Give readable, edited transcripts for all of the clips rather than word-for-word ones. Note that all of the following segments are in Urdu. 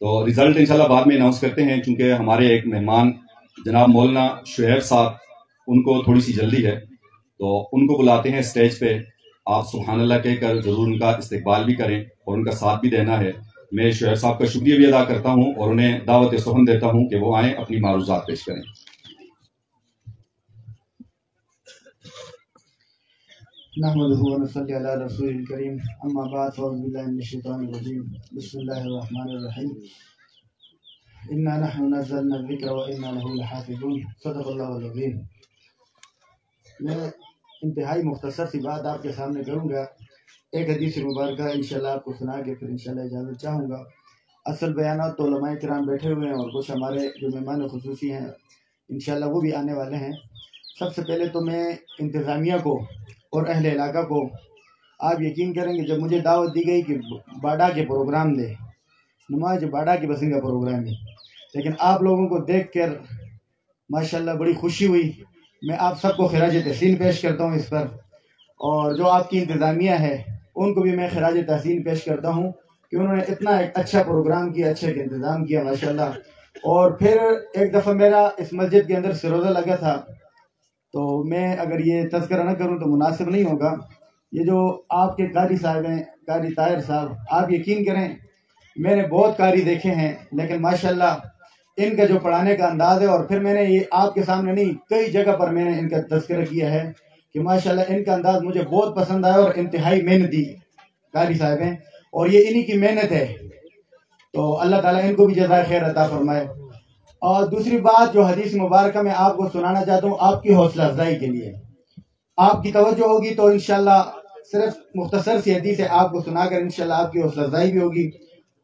تو رزلٹ انشاءاللہ بعد میں اناؤنس کرتے ہیں، چونکہ ہمارے ایک مہمان جناب مولانا شعیب صاحب ان کو تھوڑی سی جلدی ہے، تو ان کو بلاتے ہیں اسٹیج پہ. آپ سبحان اللہ کہہ کر ضرور ان کا استقبال بھی کریں اور ان کا ساتھ بھی دینا ہے. میں شعیب صاحب کا شکریہ بھی ادا کرتا ہوں اور انہیں دعوت سخن دیتا ہوں کہ وہ آئیں اپنی معروضات پیش کریں. نحمده ونصلي على رسول الكريم اما بعد فاعوذ بالله من الشيطان الرجيم بسم الله الرحمن الرحيم انا نحن نزلنا الذكر وانا له لحافظون صدق الله العظيم. میں انتہائی مختصر سی بات آپ کے سامنے کروں گا. ایک حدیث مبارکہ انشاءاللہ آپ کو سنا کے پھر انشاءاللہ اجازت چاہوں گا. اصل بیانات تو علماء کرام بیٹھے ہوئے ہیں اور کچھ ہمارے جو مہمان خصوصی ہیں انشاءاللہ وہ بھی آنے والے ہیں. سب سے پہلے تو میں انتظامیہ کو اور اہل علاقہ کو، آپ یقین کریں گے جب مجھے دعوت دی گئی کہ باڑا کے پروگرام دے، نماز باڑا کی بسنگ کا پروگرام ہے، لیکن آپ لوگوں کو دیکھ کر ماشاءاللہ بڑی خوشی ہوئی. میں آپ سب کو خراج تحسین پیش کرتا ہوں اس پر، اور جو آپ کی انتظامیہ ہے ان کو بھی میں خراج تحسین پیش کرتا ہوں کہ انہوں نے اتنا ایک اچھا پروگرام کیا، اچھا ایک انتظام کیا ماشاءاللہ. اور پھر ایک دفعہ میرا اس مسجد کے اندر سروزہ لگا تھا، تو میں اگر یہ تذکرہ نہ کروں تو مناسب نہیں ہوگا. یہ جو آپ کے قاری صاحب ہیں، قاری طاہر صاحب، آپ یقین کریں میں نے بہت قاری دیکھے ہیں لیکن ماشاءاللہ ان کا جو پڑھانے کا انداز ہے، اور پھر میں نے یہ آپ کے سامنے نہیں کئی جگہ پر میں نے ان کا تذکرہ کیا ہے کہ ماشاءاللہ ان کا انداز مجھے بہت پسند آیا اور انتہائی محنتی قاری صاحب ہیں اور یہ انہی کی محنت ہے. تو اللہ تعالیٰ ان کو بھی جزائے خیر عطا فرمائے. اور دوسری بات جو حدیث مبارکہ میں آپ کو سنانا چاہتا ہوں آپ کی حوصلہ افزائی کے لیے، آپ کی توجہ ہوگی تو انشاءاللہ صرف مختصر سی حدیث ہے آپ کو سنا کر انشاءاللہ آپ کی حوصلہ افزائی بھی ہوگی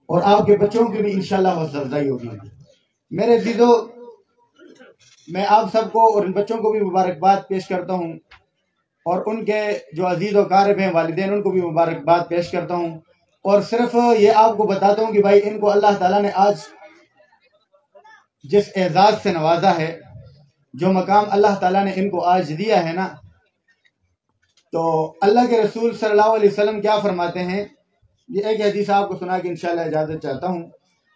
اور آپ کے بچوں کی بھی انشاءاللہ حوصلہ افزائی ہوگی. میرے عزیزو، میں آپ سب کو اور ان بچوں کو بھی مبارکباد پیش کرتا ہوں اور ان کے جو عزیز و قارب ہیں والدین ان کو بھی مبارکباد پیش کرتا ہوں، اور صرف یہ آپ کو بتاتا ہوں کہ بھائی ان کو اللہ تعالیٰ نے آج جس اعزاز سے نوازا ہے، جو مقام اللہ تعالیٰ نے ان کو آج دیا ہے نا، تو اللہ کے رسول صلی اللہ علیہ وسلم کیا فرماتے ہیں. یہ ایک حدیث آپ کو سنا کے انشاءاللہ اجازت چاہتا ہوں.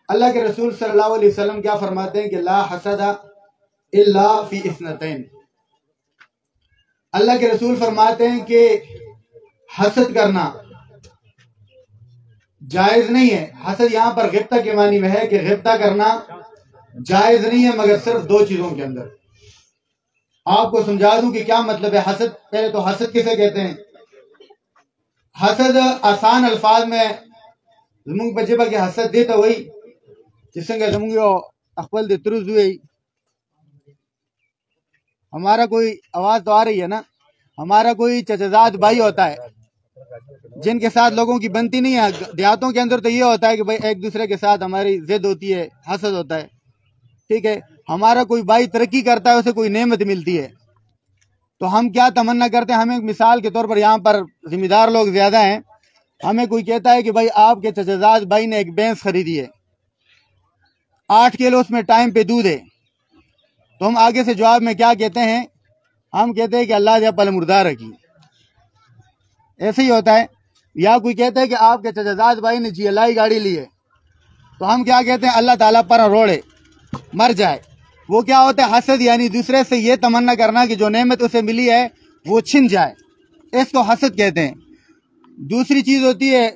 اللہ کے رسول صلی اللہ علیہ وسلم کیا فرماتے ہیں کہ لا حسد الا فی اثنتین. اللہ کے رسول فرماتے ہیں کہ حسد کرنا جائز نہیں ہے. حسد یہاں پر غبطہ کے معنی میں ہے کہ غبطہ کرنا جائز نہیں ہے مگر صرف دو چیزوں کے اندر. آپ کو سمجھا دوں کہ کیا مطلب ہے حسد. پہلے تو حسد کسے کہتے ہیں؟ حسد آسان الفاظ میں زمونگ بجبہ کے حسد دیتا ہوئی جسنگا زمونگیو اخبل دے ترز ہوئی. ہمارا کوئی آواز تو آ رہی ہے نا، ہمارا کوئی چچزاد بھائی ہوتا ہے جن کے ساتھ لوگوں کی بنتی نہیں ہے. دیہاتوں کے اندر تو یہ ہوتا ہے کہ بھائی ایک دوسرے کے ساتھ ہماری ضد ہوتی ہے، حسد ہوتا ہے، ٹھیک ہے. ہمارا کوئی بھائی ترقی کرتا ہے، اسے کوئی نعمت ملتی ہے تو ہم کیا تمنا کرتے ہیں. ہمیں مثال کے طور پر یہاں پر ذمہ دار لوگ زیادہ ہیں، ہمیں کوئی کہتا ہے کہ بھائی آپ کے چچزاد بھائی نے ایک بھینس خریدی ہے، 8 کلو اس میں ٹائم پہ دودھ ہے، تو ہم آگے سے جواب میں کیا کہتے ہیں؟ ہم کہتے ہیں کہ اللہ جا پل مردار رکھی. ایسے ہی ہوتا ہے. یا کوئی کہتا ہے کہ آپ کے چچزاد بھائی نے جی اللہ گاڑی لی ہے تو ہم کیا کہتے ہیں؟ اللہ تعالیٰ پر روڑے مر جائے. وہ کیا ہوتا ہے؟ حسد، یعنی دوسرے سے یہ تمنا کرنا کہ جو نعمت اسے ملی ہے وہ چھن جائے، اس کو حسد کہتے ہیں. دوسری چیز ہوتی ہے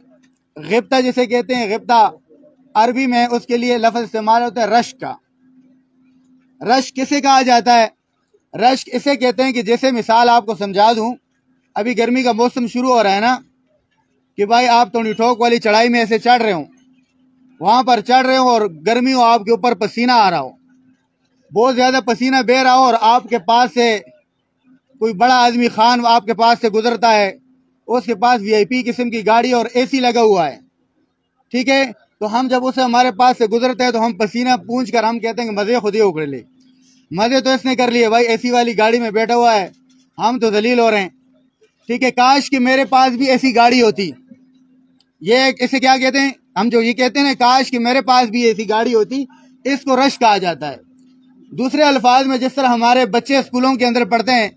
غبطہ جسے کہتے ہیں. غبطہ عربی میں اس کے لیے لفظ استعمال ہوتا ہے رشک کا. رشک کسے کہا جاتا ہے؟ رشک اسے کہتے ہیں کہ جیسے مثال آپ کو سمجھا دوں، ابھی گرمی کا موسم شروع ہو رہا ہے نا، کہ بھائی آپ تھوڑی ٹھوک والی چڑھائی میں ایسے چڑھ رہے ہوں، وہاں پر چڑھ رہے ہوں اور گرمی ہو، آپ کے اوپر پسینہ آ رہا ہو، بہت زیادہ پسینہ بہ رہا ہو، اور آپ کے پاس سے کوئی بڑا آدمی خان آپ کے پاس سے گزرتا ہے، اس کے پاس وی آئی پی قسم کی گاڑی اور اے سی لگا ہوا ہے، ٹھیک ہے. تو ہم جب اسے ہمارے پاس سے گزرتے ہیں تو ہم پسینہ پونچھ کر ہم کہتے ہیں کہ مزے خود ہی اکڑ لے. مزے تو اس نے کر لیے، بھائی اے سی والی گاڑی میں بیٹھا ہوا ہے، ہم تو ذلیل ہو رہے ہیں، ٹھیک ہے. کاش کہ میرے پاس بھی ایسی گاڑی ہوتی. یہ اسے کیا کہتے ہیں؟ ہم جو یہ کہتے ہیں کاش کہ میرے پاس بھی ایسی گاڑی ہوتی، اس کو رش کہا جاتا ہے. دوسرے الفاظ میں جس طرح ہمارے بچے اسکولوں کے اندر پڑھتے ہیں،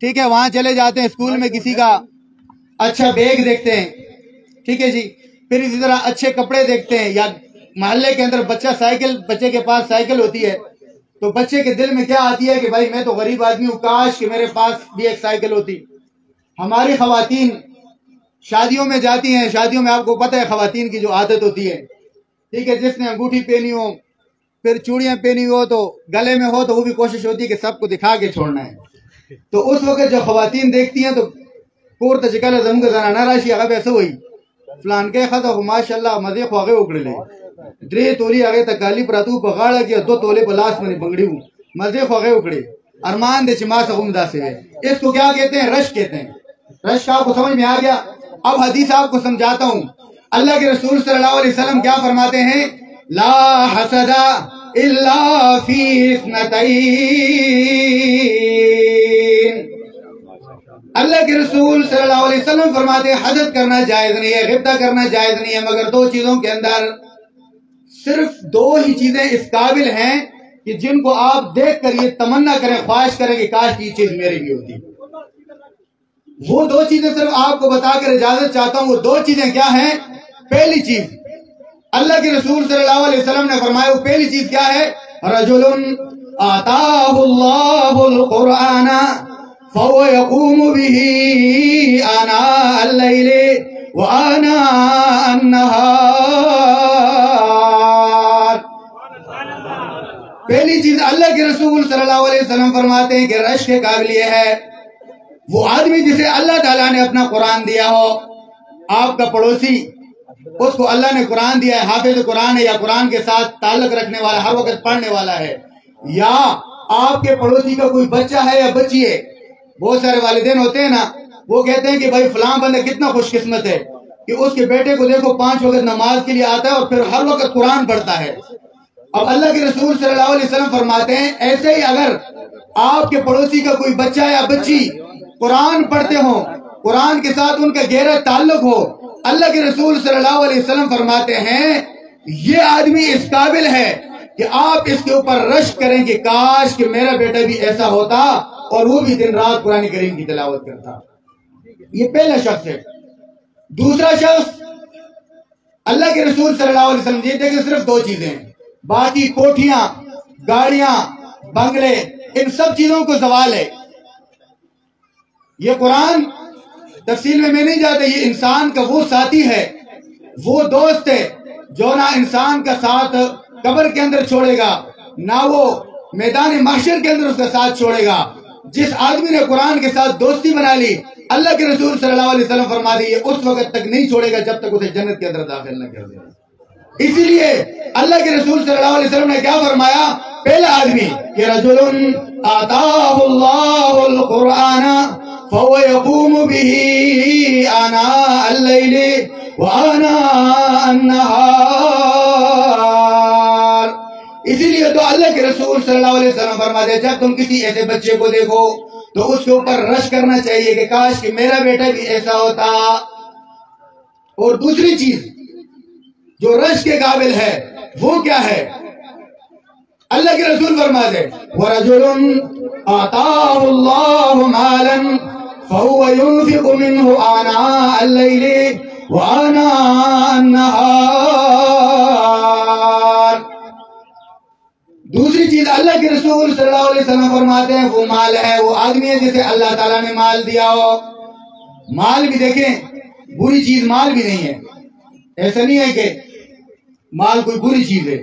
ٹھیک ہے، وہاں چلے جاتے ہیں، اسکول میں کسی کا اچھا بیگ دیکھتے ہیں، ٹھیک ہے جی، پھر اسی طرح اچھے کپڑے دیکھتے ہیں یا محلے کے اندر بچے کے پاس سائیکل ہوتی ہے تو بچے کے دل میں کیا آتی ہے کہ بھائی میں تو غریب آدمی ہوں، کاش کہ میرے پاس بھی ایک سائیکل ہوتی۔ ہماری خواتین شادیوں میں جاتی ہیں، شادیوں میں آپ کو پتہ ہے خواتین کی جو عادت ہوتی ہے، ٹھیک ہے، جس نے انگوٹھی پہنی ہو، پھر چوڑیاں پہنی ہو تو گلے میں ہو تو وہ بھی کوشش ہوتی ہے کہ سب کو دکھا کے چھوڑنا ہے۔ تو اس وقت جو خواتین دیکھتی ہیں تو پور تجکل زم کا زنانہ راشی اگر ایسے ہوئی فلان کے خط ماشاءاللہ مزے خو آگے اکڑ لے درے تولی آگے تکالی پراتو بغاڑا کیا 2 تولے بلاس میں بنگڑی ہوں مزے خو آگے اکڑے ارمان دے چما سغم دا سے ہے۔ اس کو کیا کہتے ہیں؟ رش کہتے ہیں۔ رش کا آپ کو سمجھ میں آ گیا؟ اب حدیث آپ کو سمجھاتا ہوں۔ اللہ کے رسول صلی اللہ علیہ وسلم کیا فرماتے ہیں؟ لا حسد الا فی اثنتین۔ اللہ کے رسول صلی اللہ علیہ وسلم فرماتے ہیں حسد کرنا جائز نہیں ہے، غبطہ کرنا جائز نہیں ہے، مگر 2 چیزوں کے اندر، صرف 2 ہی چیزیں اس قابل ہیں کہ جن کو آپ دیکھ کر یہ تمنا کریں، خواہش کریں کہ کاش یہ چیز میری بھی ہوتی۔ وہ 2 چیزیں صرف آپ کو بتا کر اجازت چاہتا ہوں۔ وہ 2 چیزیں کیا ہیں؟ پہلی چیز اللہ کے رسول صلی اللہ علیہ وسلم نے فرمایا، وہ پہلی چیز کیا ہے؟ رجل آتاہ اللہ القرآن فهو يقوم به آناء الليل وآناء النهار۔ پہلی چیز اللہ کے رسول صلی اللہ علیہ وسلم فرماتے ہیں کہ رش کے قابل یہ ہے وہ آدمی جسے اللہ تعالیٰ نے اپنا قرآن دیا ہو، آپ کا پڑوسی، اس کو اللہ نے قرآن دیا ہے، حافظ قرآن ہے یا قرآن کے ساتھ تعلق رکھنے والا، ہر وقت پڑھنے والا ہے، یا آپ کے پڑوسی کا کوئی بچہ ہے یا بچی ہے۔ بہت سارے والدین ہوتے ہیں نا، وہ کہتے ہیں کہ بھائی فلاں بندہ کتنا خوش قسمت ہے کہ اس کے بیٹے کو دیکھو 5 وقت نماز کے لیے آتا ہے اور پھر ہر وقت قرآن پڑھتا ہے۔ اب اللہ کے رسول صلی اللہ علیہ وسلم فرماتے ہیں ایسے ہی اگر آپ کے پڑوسی کا کوئی بچہ یا بچی قرآن پڑھتے ہوں، قرآن کے ساتھ ان کا گہرا تعلق ہو، اللہ کے رسول صلی اللہ علیہ وسلم فرماتے ہیں یہ آدمی اس قابل ہے کہ آپ اس کے اوپر رشک کریں کہ کاش کہ میرا بیٹا بھی ایسا ہوتا اور وہ بھی دن رات قرآن کریم کی تلاوت کرتا۔ یہ پہلا شخص ہے۔ دوسرا شخص اللہ کے رسول صلی اللہ علیہ وسلم یہ دیکھیں صرف 2 چیزیں ہیں، باقی کوٹھیاں، گاڑیاں، بنگلے، ان سب چیزوں کو زوال ہے۔ یہ قرآن تفصیل میں نہیں جاتا، یہ انسان کا وہ ساتھی ہے، وہ دوست ہے جو نہ انسان کا ساتھ قبر کے اندر چھوڑے گا، نہ وہ میدان محشر کے اندر اس کا ساتھ چھوڑے گا۔ جس آدمی نے قرآن کے ساتھ دوستی بنا لی، اللہ کے رسول صلی اللہ علیہ وسلم فرما دی یہ اس وقت تک نہیں چھوڑے گا جب تک اسے جنت کے اندر داخل نہ کر دے۔ اسی لیے اللہ کے رسول صلی اللہ علیہ وسلم نے کیا فرمایا؟ پہلا آدمی کہ رجل آتاہ اللہ القرآن فهو يقوم به آناء الليل وآناء النهار۔ اسی لیے تو اللہ کے رسول صلی اللہ علیہ وسلم فرماتے ہیں جب تم کسی ایسے بچے کو دیکھو تو اس کے اوپر رش کرنا چاہیے کہ کاش کہ میرا بیٹا بھی ایسا ہوتا۔ اور دوسری چیز جو رش کے قابل ہے وہ کیا ہے؟ اللہ کے رسول فرماتے ہیں وَرَجُلٌ آتَاهُ اللَّهُ مَالًا فَهُوَ يُنْفِقُ مِنْهُ آنَاءَ اللَّيْلِ وَآنَاءَ النَّهَارِ۔ دوسری چیز اللہ کے رسول صلی اللہ علیہ وسلم فرماتے ہیں وہ مال ہے، وہ آدمی ہے جسے اللہ تعالیٰ نے مال دیا ہو۔ مال بھی دیکھیں بری چیز مال بھی نہیں ہے، ایسا نہیں ہے کہ مال کوئی بری چیز ہے۔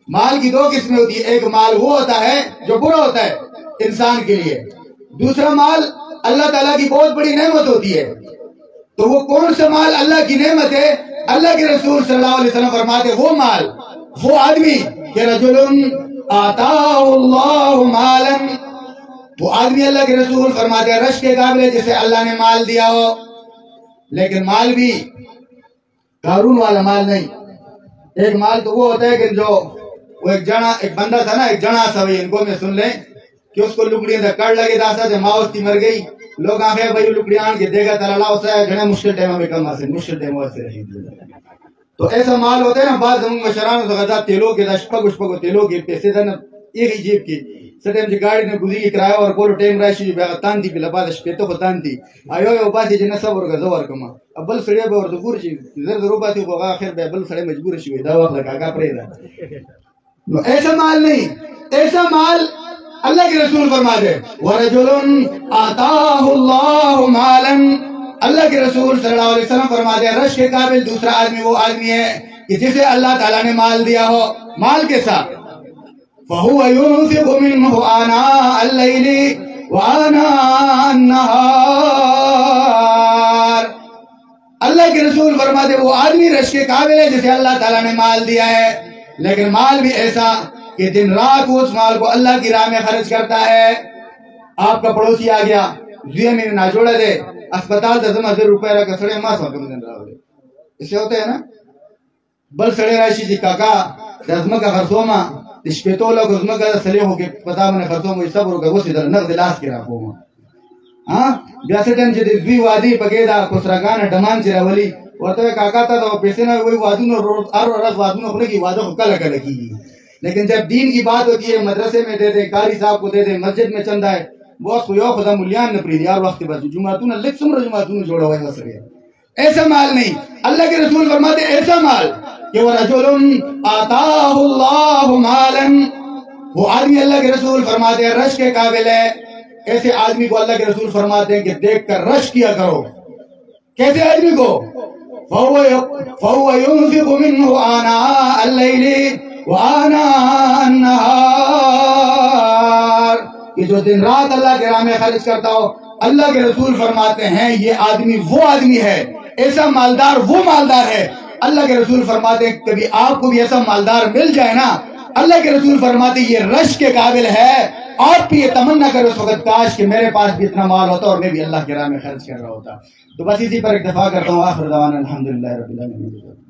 مال کی 2 قسمیں ہوتی ہے، ایک مال وہ ہوتا ہے جو برا ہوتا ہے انسان کے لیے، دوسرا مال اللہ تعالیٰ کی بہت بڑی نعمت ہوتی ہے۔ تو وہ کون سا مال اللہ کی نعمت ہے؟ اللہ کے رسول صلی اللہ علیہ وسلم فرماتے ہیں وہ مال، وہ آدمی کہ رجل آتاہ اللہ مالا، وہ آدمی اللہ کے رسول فرماتے ہیں رش کے قابل ہے جسے اللہ نے مال دیا ہو، لیکن مال بھی قارون والا مال نہیں۔ ایک مال تو وہ ہوتا ہے کہ جو وہ ایک بندہ تھا نا، ایک جنا سا ان کو میں سن لیں کہ اس کو لکڑیاں دا کڑ لگے دا سا جب ماؤستی مر گئی لوگ آخر بھائی لکڑیاں کے دے گا تلالا ہوتا ہے جنہیں مشکل ٹائموں میں کم آسے مشکل ٹائموں سے رہی۔ تو ایسا مال ہوتا ہے نا بعض مشران غذا تیلوں کے دا شپک اشپک تیلوں کے پیسے دا نا ایک ہی جیب کی سٹیم چې ګاډي نه ګوزي کرایه ورکولو ټایم راشي بیا تاندي په لپاره شپېته خو تاندي ایو یو باسي چې نه صبر وکړه زه ورکوم بل سړی به ورته ګور شي زر زر وباسي خو هغه اخر بیا بل سړی مجبور شي دا وخت کاکا پرېږده نو ایسا مال نہیں، ایسا مال اللہ کے رسول فرما دے وَرَجُلٌ آتَاهُ اللَّهُ مَالًا، اللہ کے رسول صلی اللہ علیہ وسلم فرما دے رش کے قابل دوسرا آدمی وہ آدمی ہے کہ جسے اللہ تعالیٰ نے مال دیا ہو مال کے ساتھ فَهُوَ يُنْفِقُ مِنْهُ آنَاءَ اللَّيْلِ وَآنَاءَ النَّهَارِ، اللہ کے رسول فرما دے وہ آدمی رش کے قابل ہے جسے اللہ تعالیٰ نے مال دیا ہے لیکن مال بھی ایسا کہ دن رات وہ اس مال کو اللہ کی راہ میں خرچ کرتا ہے. آپ کا پڑوسی آ گیا زوی میں نہ جوڑا دے اسپتال ته زما 1000 روپے را کسڑے ما سو کم دن راوړي اسے ہوتا ہے نا بل سڑے راشي چې کاکا د ازمکه خرڅوما د شپېتو لږ ازمکه سړي هو کې پتا باندې خرڅوم یې صبر وکړه وسې در نقد لاس کې راکوم ها بیا څه ټیم چې د دوی وادي پکې دا کوسراګان ډمان چې راولي ورته کاکا ته د پیسې نه وای وادونو هر ورځ وادونو خو کې واده کله کله کیږي لیکن جب دین کی بات ہوتی ہے مدرسے میں دے دے قاری صاحب کو دے دے مسجد میں چندہ ہے بہت کوئی اور خدا ملیان نہ پریدی یار وقت بس جمعتون لکھ سمر جمعتون جوڑا ہوئے وسرے ایسا مال نہیں. اللہ کے رسول فرماتے ایسا مال کہ وَرَجُلٌ آتَاهُ اللَّهُ مَالًا، وہ آدمی اللہ کے رسول فرماتے ہیں رش کے قابل ہے. ایسے آدمی کو اللہ کے رسول فرماتے ہیں کہ دیکھ کر رش کیا کرو. کیسے آدمی کو فَهُوَ يُنْفِقُ مِنْهُ آنَاءَ اللَّيْلِ وَآنَاءَ النَّهَارِ، کہ جو دن رات اللہ کے راہ میں خرچ کرتا ہو. اللہ کے رسول فرماتے ہیں یہ آدمی وہ آدمی ہے، ایسا مالدار وہ مالدار ہے. اللہ کے رسول فرماتے ہیں کبھی آپ کو بھی ایسا مالدار مل جائے نا اللہ کے رسول فرماتے ہیں یہ رش کے قابل ہے. آپ بھی یہ تمنا کرو اس وقت کاش کہ میرے پاس بھی اتنا مال ہوتا اور میں بھی اللہ کے راہ میں خرچ کر رہا ہوتا. تو بس اسی پر اکتفا کرتا ہوں. آخر دعوانا الحمدللہ رب العالمین.